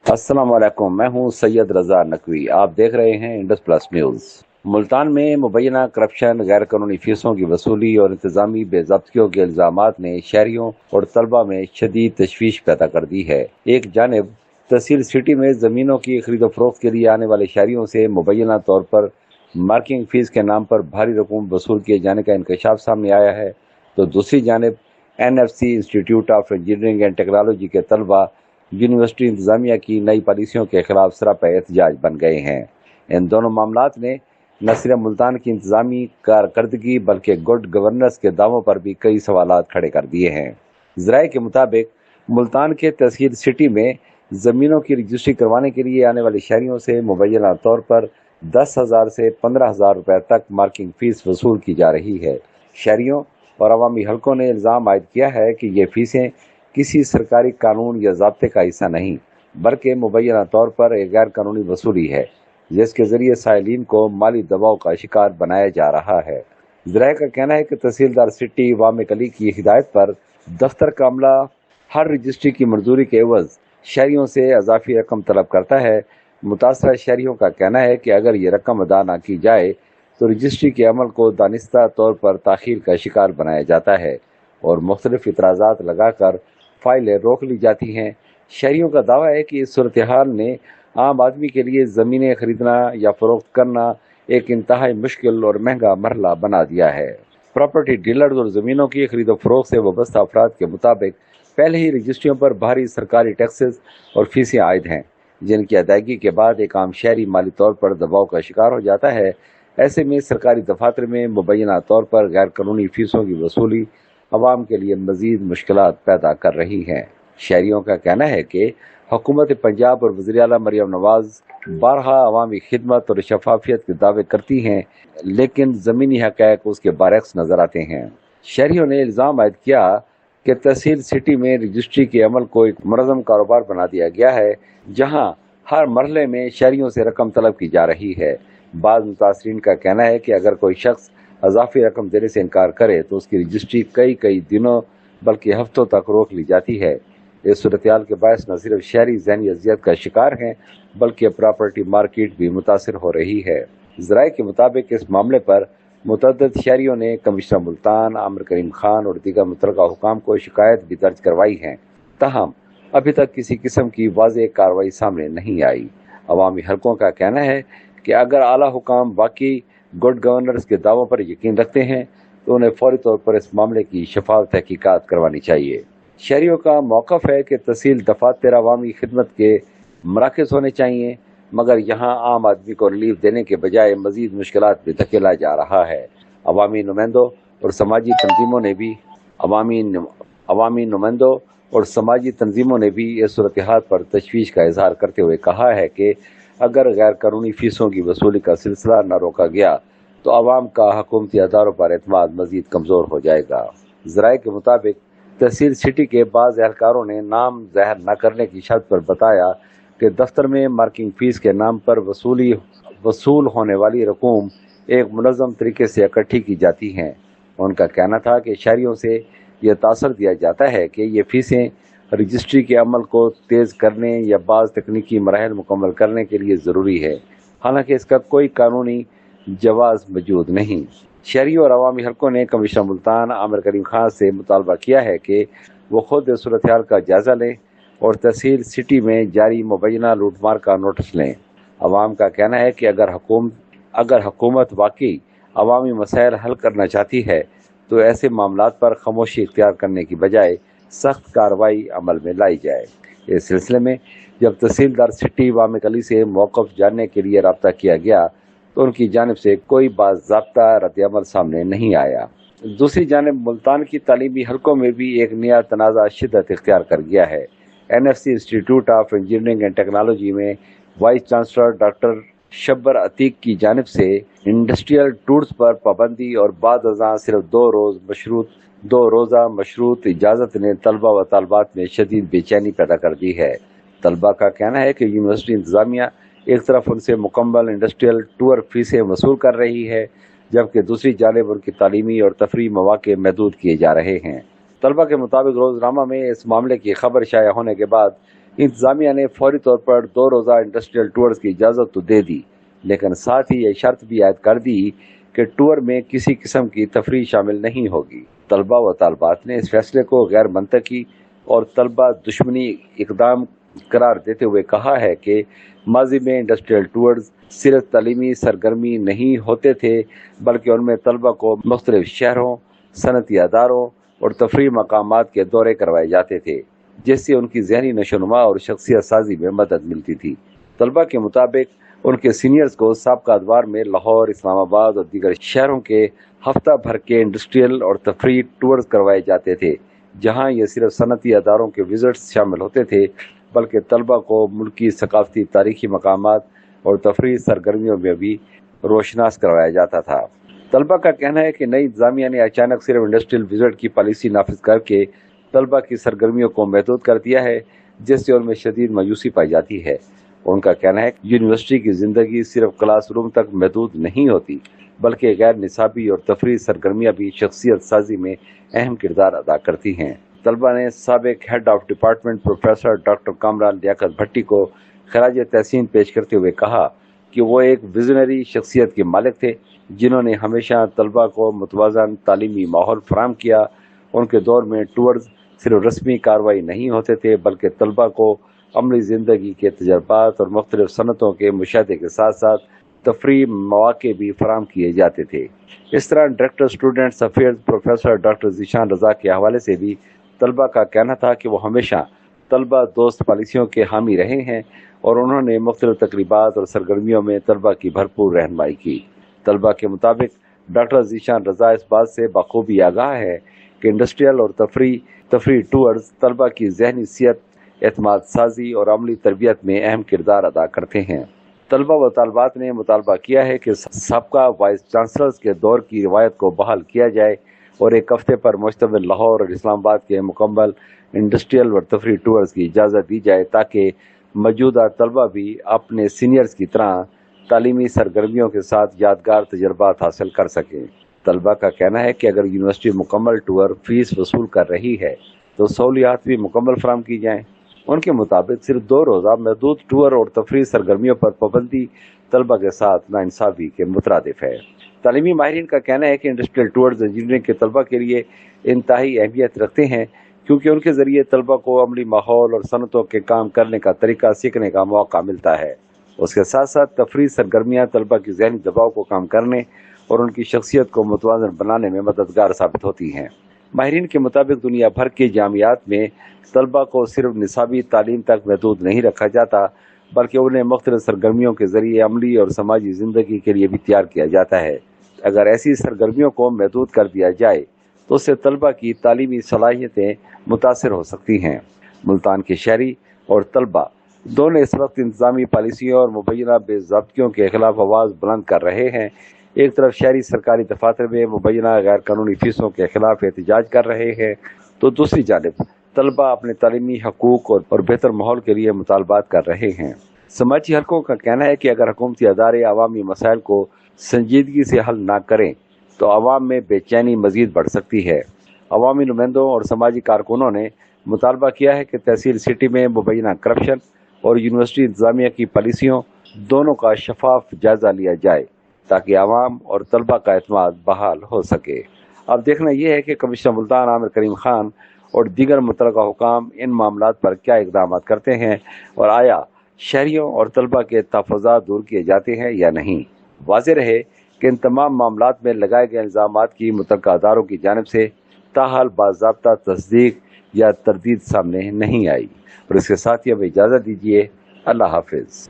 अस्सलाम वालेकुम। मैं हूं सैयद रजा नकवी। आप देख रहे हैं इंडस प्लस न्यूज। मुल्तान में मुबैना करप्शन, गैर कानूनी फीसों की वसूली और इंतजामी बेज़ाब्तियों के इल्जामात ने शहरियों और तलबा में शदीद तशवीश पैदा कर दी है। एक जानिब तहसील सिटी में जमीनों की खरीदो फरोख्त के लिए आने वाले शहरियों से मुबैना तौर पर मार्किंग फीस के नाम पर भारी रकूम वसूल किए जाने का इंकशाफ सामने आया है, तो दूसरी जानिब NFC institute of engineering and technology के तलबा यूनिवर्सिटी इंतजामिया की नई पॉलिसियों के खिलाफ सरापा एहतजाज बन गए हैं। इन दोनों मामलात ने न सिर्फ मुल्तान की इंतजामी कारकर्दगी बल्कि गुड गवर्नेंस के दावों पर भी कई सवालात खड़े कर दिए हैं। ज़राए के मुताबिक मुल्तान के तहसील सिटी में ज़मीनों की रजिस्ट्री करवाने के लिए आने वाले शहरियों से मुबैना तौर पर 10,000 से 15,000 रुपए तक मार्किंग फीस वसूल की जा रही है। शहरियों और अवामी हलकों ने इल्ज़ाम आयद किया है कि ये फीसें किसी सरकारी कानून या ज़ाब्ते का हिस्सा नहीं, बल्कि मुबैना तौर पर एक गैर कानूनी वसूली है, जिसके जरिए साइलिन को माली दबाव का शिकार बनाया जा रहा है। ज़राए का कहना है कि तहसीलदार सिटी वामिक अली की हिदायत पर दफ्तर का अमला हर रजिस्ट्री की मंजूरी के एवज शहरियों से इजाफी रकम तलब करता है। मुतासरा शहरियों का कहना है कि अगर ये रकम अदा न की जाए तो रजिस्ट्री के अमल को दानिस्ता तौर पर ताखीर का शिकार बनाया जाता है और मुख्तलिफ इतराज़ात लगाकर फाइलें रोक ली जाती हैं। शहरियों का दावा है कि इस सूरत हाल ने आम आदमी के लिए ज़मीनें खरीदना या फरोख्त करना एक इंतहाई मुश्किल और महंगा मरहला बना दिया है। प्रॉपर्टी डीलर्स और ज़मीनों की खरीदो फरोख्त से वाबस्ता अफराद के मुताबिक पहले ही रजिस्ट्रियों पर भारी सरकारी टैक्सेस और फीसें आयद हैं, जिनकी अदायगी के बाद एक आम शहरी माली तौर पर दबाव का शिकार हो जाता है। ऐसे में सरकारी दफातर में मुबैना तौर पर गैर कानूनी फीसों की वसूली अवाम के लिए मजीद मुश्किलात पैदा कर रही हैं। शहरियों का कहना है कि हुकूमत पंजाब और वज़ीर आला मरियम नवाज बारहा अवामी खिदमत और शफाफियत के दावे करती हैं, लेकिन ज़मीनी हक़ाइक़ उसके बरअक्स नजर आते हैं। शहरियों ने इल्ज़ाम आयद किया कि तहसील सिटी में रजिस्ट्री के अमल को एक मुनज़्ज़म कारोबार बना दिया गया है, जहाँ हर मरहले में शहरियों से रकम तलब की जा रही है। बाद मुतासरीन का कहना है कि अगर कोई शख्स अज़ाफ़ी रकम देने से इनकार करे तो उसकी रजिस्ट्री कई दिनों बल्कि हफ्तों तक रोक ली जाती है। इस सूरत-ए-हाल के बायस न सिर्फ शहरी ज़हनी अज़ियत का शिकार हैं, बल्कि प्रॉपर्टी मार्केट भी मुतासिर हो रही है। ज़राए के मुताबिक इस मामले पर मुतअद्दिद शहरियों ने कमिश्नर मुल्तान आमिर करीम खान और दीगर मुतल्लिक़ा हुकाम को शिकायत भी दर्ज करवाई है, ताहम अभी तक किसी किस्म की वाज़ेह कार्रवाई सामने नहीं आई। अवामी हलकों का कहना है कि अगर आला हुकाम वाकई गुड गवर्नेंस के दावों पर यकीन रखते हैं तो उन्हें फौरी तौर पर इस मामले की शफाफ तहकीकात करवानी चाहिए। शहरियों का मौक़िफ़ है कि तहसील दफातर अवामी खिदमत के मराकज़ होने चाहिए, मगर यहाँ आम आदमी को रिलीफ देने के बजाय मज़ीद मुश्किलात में धकेला जा रहा है। अवामी नुमाइंदों और समाजी तंजीमों ने भी इस सूरत हाल पर तशवीश का इजहार करते हुए कहा है कि अगर गैर कानूनी फीसों की वसूली का सिलसिला न रोका गया तो आवाम का हुकूमती अदारों पर एतमाद मजीद कमज़ोर हो जाएगा। ज़राए के मुताबिक तहसील सिटी के बाज़ एहलकारों ने नाम ज़ाहिर न करने की शर्त पर बताया कि दफ्तर में मार्किंग फीस के नाम पर वसूल होने वाली रकूम एक मुनज़्ज़म तरीके से इकट्ठी की जाती हैं। उनका कहना था कि शहरियों से यह तासर दिया जाता है कि ये फीसें रजिस्ट्री के अमल को तेज़ करने या बाज़ तकनीकी मराहल मुकम्मल करने के लिए ज़रूरी है, हालांकि इसका कोई कानूनी जवाज़ मौजूद नहीं। शहरी और अवामी हलकों ने कमिश्नर मुल्तान आमिर करीम खान से मुतालबा किया है कि वो खुद इस सूरत हाल का जायज़ा लें और तहसील सिटी में जारी मुबैना लूटमार का नोटिस लें। अवाम का कहना है कि अगर हुकूमत वाकई अवामी मसाइल हल करना चाहती है तो ऐसे मामलात पर खामोशी इख्तियार करने की बजाय सख्त कार्रवाई अमल में लाई जाए। इस सिलसिले में जब तहसीलदार सिटी वामिक अली से मौक़िफ़ जानने के लिए रब्ता किया गया तो उनकी जानिब से कोई बाज़ाब्ता रद्द-ए-अमल सामने नहीं आया। दूसरी जानिब मुल्तान की तालीमी हलकों में भी एक नया तनाज़ा शिद्दत इख्तियार कर गया है। NFC institute of engineering and technology में vice chancellor doctor Shabbir Atiq की जानिब से इंडस्ट्रियल टूर्स पर पाबंदी और बाद अज़ां सिर्फ दो रोज़ा मशरूत इजाज़त ने तलबा व तालबात में शदीद बेचैनी पैदा कर दी है। तलबा का कहना है कि यूनिवर्सिटी इंतज़ामिया एक तरफ उनसे मुकम्मल इंडस्ट्रियल टूर फीसें वसूल कर रही है, जबकि दूसरी जानिब उनकी तालीमी और तफरीह मौक़े महदूद किए जा रहे हैं। तलबा के मुताबिक रोज़नामा में इस मामले की खबर शाया होने के बाद इंतजामिया ने फौरी तौर पर 2 रोज़ा इंडस्ट्रियल टूर्स की इजाज़त तो दे दी, लेकिन साथ ही ये शर्त भी आयद कर दी कि टूर में किसी किस्म की तफरीह शामिल नहीं होगी। तलबा व तालबात ने इस फैसले को गैर मंतकी और तलबा दुश्मनी इकदाम करार देते हुए कहा है कि माजी में इंडस्ट्रियल टूर्स सिर्फ तालीमी सरगर्मी नहीं होते थे, बल्कि उनमें तलबा को मुख्तलिफ शहरों, सनती अदारों और तफरीह मकामात के दौरे करवाए जाते थे, जिससे उनकी जहनी नशोनुमा और शख्सियत साजी में मदद मिलती थी। तलबा के मुताबिक उनके सीनियर्स को साबका अदवार में लाहौर, इस्लामाबाद और दीगर शहरों के हफ्ता भर के इंडस्ट्रियल और तफरीह टूर्स करवाए जाते थे, जहां ये सिर्फ सनती अदारों के विजिट्स शामिल होते थे, बल्कि तलबा को मुल्की सकाफती तारीखी मकामात और तफरीह सरगर्मियों में भी रोशनास करवाया जाता था। तलबा का कहना है कि नई इंतजामिया ने अचानक सिर्फ इंडस्ट्रियल विजिट की पॉलिसी नाफिज करके तलबा की सरगर्मियों को महदूद कर दिया है, जिससे उनमें शदीद मायूसी पाई जाती है। उनका कहना है कि यूनिवर्सिटी की जिंदगी सिर्फ क्लास रूम तक महदूद नहीं होती, बल्कि गैर निसाबी और तफरीह सरगर्मियाँ भी शख्सियत साजी में अहम किरदार अदा करती हैं। तलबा ने साबिक head of department professor doctor Kamran Liaqat Bhatti को खराज तहसीन पेश करते हुए कहा कि वो एक विजनरी शख्सियत के मालिक थे, जिन्होंने हमेशा तलबा को मुतवाज़न तालीमी माहौल फराहम किया। उनके दौर में टूर्स सिर्फ रस्मी कार्रवाई नहीं होते थे, बल्कि तलबा को अमली ज़िंदगी के तजर्बात और मुख्तलिफ सनतों के मुशाहदे के साथ साथ तफरीह मौके भी फराहम किए जाते थे। इस तरह director students affairs professor doctor Zeeshan Raza के हवाले से भी तलबा का कहना था कि वो हमेशा तलबा दोस्त पॉलिसियों के हामी रहे हैं और उन्होंने मुख्तलिफ तकरीबात और सरगर्मियों में तलबा की भरपूर रहनुमाई की। तलबा के मुताबिक डॉक्टर ज़ीशान रज़ा इस बात से बखूबी आगाह है कि इंडस्ट्रियल और तफरीह टूर्स तलबा की जहनी सेहत, एतमाद साजी और अमली तरबियत में अहम किरदार अदा करते हैं। तलबा व तालबात ने मुतालबा किया है कि सबका वाइस चांसलर्स के दौर की रिवायत को बहाल किया जाए और एक हफ्ते पर मुश्तमिल लाहौर और इस्लामाबाद के मुकम्मल इंडस्ट्रियल व तफरीह टूर्स की इजाज़त दी जाए, ताकि मौजूदा तलबा भी अपने सीनियर्स की तरह तालीमी सरगर्मियों के साथ यादगार तजर्बात हासिल कर सकें। तलबा का कहना है कि अगर यूनिवर्सिटी मुकम्मल टूर फीस वसूल कर रही है तो सहूलियात भी मुकम्मल फराहम की जाएँ। उनके मुताबिक सिर्फ 2 रोज़ा महदूद टूर और तफरीह सरगर्मियों पर पाबंदी तलबा के साथ नाइंसाफी के मुतरादिफ है। तालीमी माहिरीन का कहना है कि इंडस्ट्रियल टूर्स इंजीनियरिंग के तलबा के लिए इंतहाई अहमियत रखते हैं, क्योंकि उनके जरिए तलबा को अमली माहौल और सनतों के काम करने का तरीका सीखने का मौका मिलता है। उसके साथ साथ तफरीह सरगर्मियाँ तलबा की जहनी दबाव को कम करने और उनकी शख्सियत को मुतवाज़न बनाने में मददगार साबित होती हैं। माहिरीन के मुताबिक दुनिया भर के जामियात में तलबा को सिर्फ निसाबी तालीम तक महदूद नहीं रखा जाता, बल्कि उन्हें मुख्तलिफ सरगर्मियों के जरिए अमली और समाजी ज़िंदगी के लिए भी तैयार किया जाता है। अगर ऐसी सरगर्मियों को महदूद कर दिया जाए तो उससे तलबा की तालीमी सलाहियतें मुतासर हो सकती हैं। मुल्तान के शहरी और तलबा दोनों इस वक्त इंतजामी पॉलिसियों और मुबैना बेज़ाब्तियों के खिलाफ आवाज़ बुलंद कर रहे हैं। एक तरफ शहरी सरकारी दफातर में मुबैना गैर कानूनी फीसों के खिलाफ एहतजाज कर रहे हैं, तो दूसरी जानिब तलबा अपने तालीमी हकूक और बेहतर माहौल के लिए मुतालबात कर रहे हैं। समाजी हलकों का कहना है कि अगर हुकूमती अदारे अवामी मसाइल को संजीदगी से हल ना करें तो आवाम में बेचैनी मजीद बढ़ सकती है। अवामी नुमाइंदों और समाजी कारकुनों ने मुतालबा किया है कि तहसील सिटी में मुबैना करप्शन और यूनिवर्सिटी इंतजामिया की पॉलिसियों दोनों का शफाफ जायजा लिया जाए, ताकि आवाम और तलबा का एतमाद बहाल हो सके। अब देखना यह है कि कमिश्नर मुल्तान आमिर करीम खान और दीगर मुतलका हुकाम इन मामलात पर क्या इक़दाम करते हैं और आया शहरियों और तलबा के तहफ़्फ़ुज़ात दूर किए जाते हैं या नहीं। वाज़ेह रहे कि इन तमाम मामलात में लगाए गए इल्ज़ामात की मुतलका अदारों की जानिब से ताहाल बाज़ाब्ता तस्दीक या तरदीद सामने नहीं आई। और इसके साथ ही अब इजाज़त दीजिए। अल्लाह हाफ़िज़।